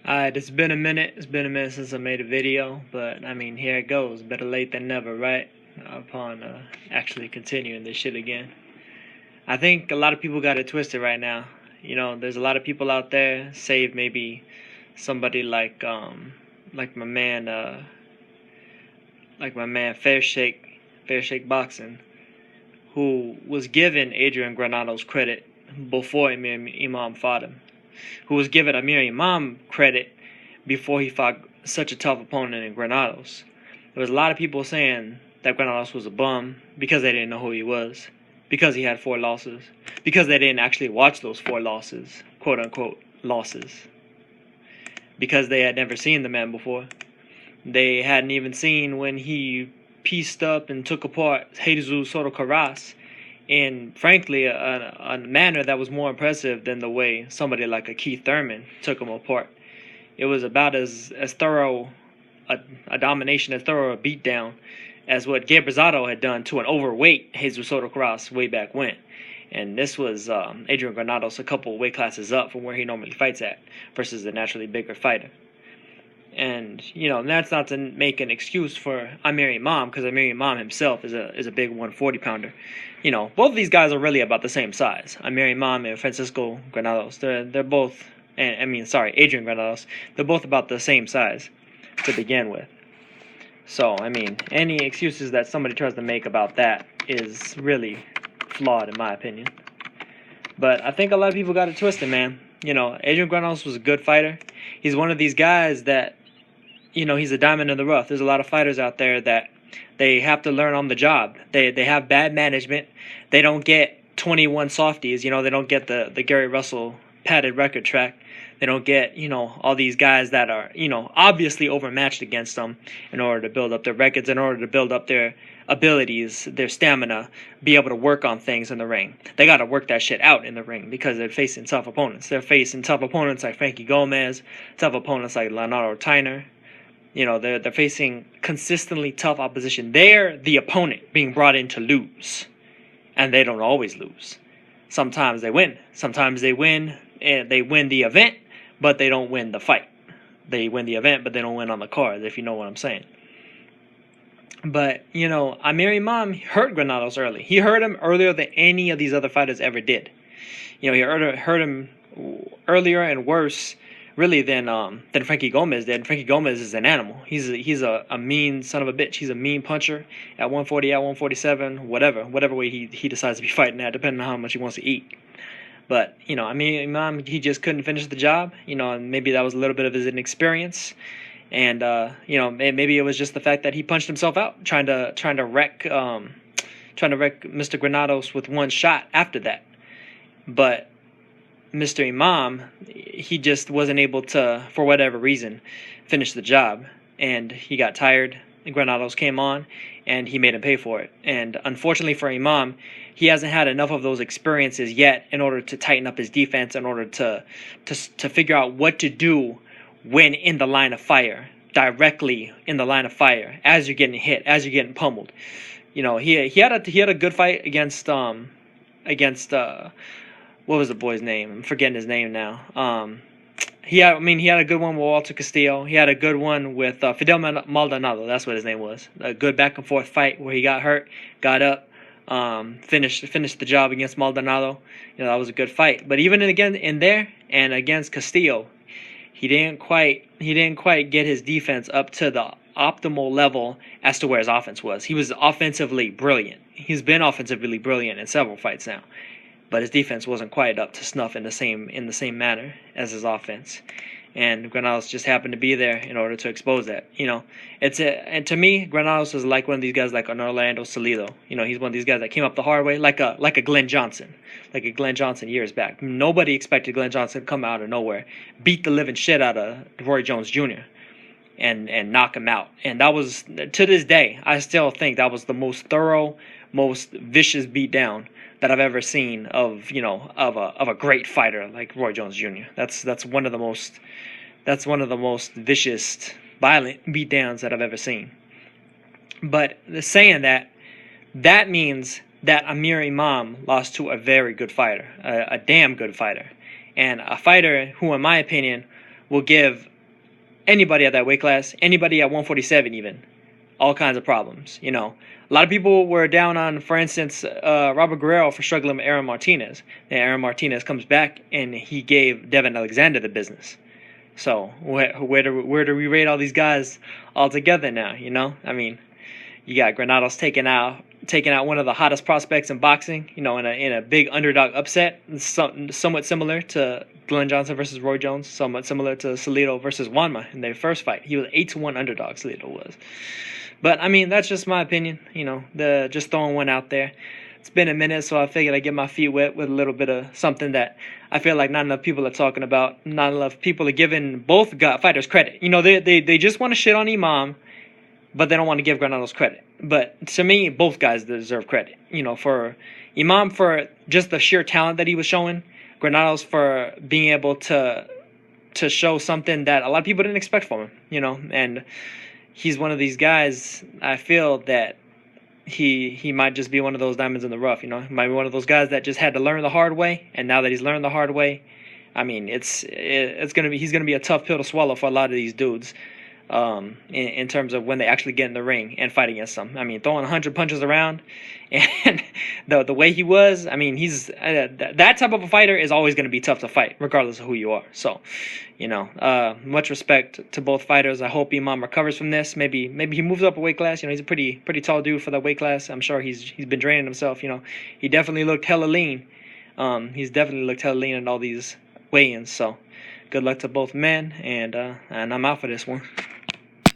Alright, it's been a minute. It's been a minute since I made a video, but I mean, here it goes. Better late than never, right? Upon actually continuing this shit again. I think a lot of people got it twisted right now. You know, there's a lot of people out there, save maybe somebody like my man Fair Shake Boxing, who was given Adrian Granados credit before Imam fought him, who was given Amir Imam credit before he fought such a tough opponent in Granados. There was a lot of people saying that Granados was a bum because they didn't know who he was, because he had 4 losses, because they didn't actually watch those 4 losses, quote-unquote losses, because they had never seen the man before. They hadn't even seen when he pieced up and took apart Jesus Soto Carras in, frankly, a manner that was more impressive than the way somebody like a Keith Thurman took him apart. It was about as thorough a domination, as thorough a beatdown as what Gabe Rosado had done to an overweight Jesus Soto Carras way back when. And this was Adrian Granados a couple weight classes up from where he normally fights at versus a naturally bigger fighter. And, you know, that's not to make an excuse for Amir Imam, because Amir Imam himself is a big 140-pounder. You know, both of these guys are really about the same size. Amir Imam and Francisco Granados, they're both, Adrian Granados, they're both about the same size to begin with. So, I mean, any excuses that somebody tries to make about that is really flawed, in my opinion. But I think a lot of people got it twisted, man. You know, Adrian Granados was a good fighter. He's one of these guys that, you know, he's a diamond in the rough. There's a lot of fighters out there that they have to learn on the job. They have bad management. They don't get 21 softies. You know, they don't get the Gary Russell padded record track. They don't get, you know, all these guys that are, you know, obviously overmatched against them in order to build up their records, in order to build up their abilities, their stamina, be able to work on things in the ring. They got to work that shit out in the ring because they're facing tough opponents. They're facing tough opponents like Frankie Gomez, tough opponents like Leonardo Tyner. You know, they're facing consistently tough opposition. They're the opponent being brought in to lose, and they don't always lose. Sometimes they win. Sometimes they win, and they win the event, but they don't win the fight. They win the event, but they don't win on the cards, if you know what I'm saying. But, you know, Amir Imam hurt Granados early. He hurt him earlier than any of these other fighters ever did. You know, he hurt him earlier and worse, really, than Frankie Gomez did. Frankie Gomez is an animal. He's a mean son of a bitch. He's a mean puncher at 140, at 147, whatever way he decides to be fighting at, depending on how much he wants to eat. But, you know, I mean, Imam, he just couldn't finish the job. You know, and maybe that was a little bit of his inexperience. And, you know, maybe it was just the fact that he punched himself out, trying to wreck Mr. Granados with one shot after that. But Mr. Imam, he just wasn't able to, for whatever reason, finish the job. And he got tired. Granados came on, and he made him pay for it. And unfortunately for Imam, he hasn't had enough of those experiences yet in order to tighten up his defense, in order to figure out what to do when in the line of fire, directly in the line of fire, as you're getting hit, as you're getting pummeled. You know, he had a good fight against what was the boy's name? I'm forgetting his name now. He had a good one with Walter Castillo. He had a good one with Fidel Maldonado. That's what his name was. A good back and forth fight where he got hurt, got up, finished the job against Maldonado. You know, that was a good fight. But even in there and against Castillo, he didn't quite get his defense up to the optimal level as to where his offense was. He was offensively brilliant. He's been offensively brilliant in several fights now, but his defense wasn't quite up to snuff in the same manner as his offense. And Granados just happened to be there in order to expose that. You know, and to me, Granados is like one of these guys like an Orlando Salido. You know, he's one of these guys that came up the hard way, like a Glen Johnson, years back. Nobody expected Glen Johnson to come out of nowhere, beat the living shit out of Roy Jones Jr. and knock him out. And that was, to this day, I still think that was the most thorough, most vicious beatdown that I've ever seen of a great fighter like Roy Jones Jr. That's one of the most vicious, violent beatdowns that I've ever seen. But saying that means that Amir Imam lost to a very good fighter, a damn good fighter, and a fighter who, in my opinion, will give anybody at that weight class, anybody at 147 even, all kinds of problems. You know, a lot of people were down on, for instance, Robert Guerrero for struggling with Aaron Martinez. And Aaron Martinez comes back and he gave Devin Alexander the business. So where do we rate all these guys all together now? You know, I mean, you got Granados taking out one of the hottest prospects in boxing. You know, in a big underdog upset, somewhat similar to Glen Johnson versus Roy Jones, somewhat similar to Salido versus Juanma in their first fight. He was 8-1 underdog. Salido was, but I mean that's just my opinion. You know, just throwing one out there. It's been a minute, so I figured I'd get my feet wet with a little bit of something that I feel like not enough people are talking about. Not enough people are giving both fighters credit. You know, they just want to shit on Imam, but they don't want to give Granados credit. But to me, both guys deserve credit. You know, for Imam for just the sheer talent that he was showing, Granados for being able to show something that a lot of people didn't expect from him. You know, and he's one of these guys, I feel that he might just be one of those diamonds in the rough, you know. He might be one of those guys that just had to learn the hard way, and now that he's learned the hard way, I mean, he's gonna be a tough pill to swallow for a lot of these dudes, in terms of when they actually get in the ring and fight against them. I mean, throwing 100 punches around, and the way he was, I mean, he's that type of a fighter is always going to be tough to fight, regardless of who you are. So, you know, much respect to both fighters. I hope Imam recovers from this. Maybe he moves up a weight class. You know, he's a pretty tall dude for that weight class. I'm sure he's been draining himself. You know, he definitely looked hella lean. He's definitely looked hella lean in all these weigh-ins. So, good luck to both men, and I'm out for this one.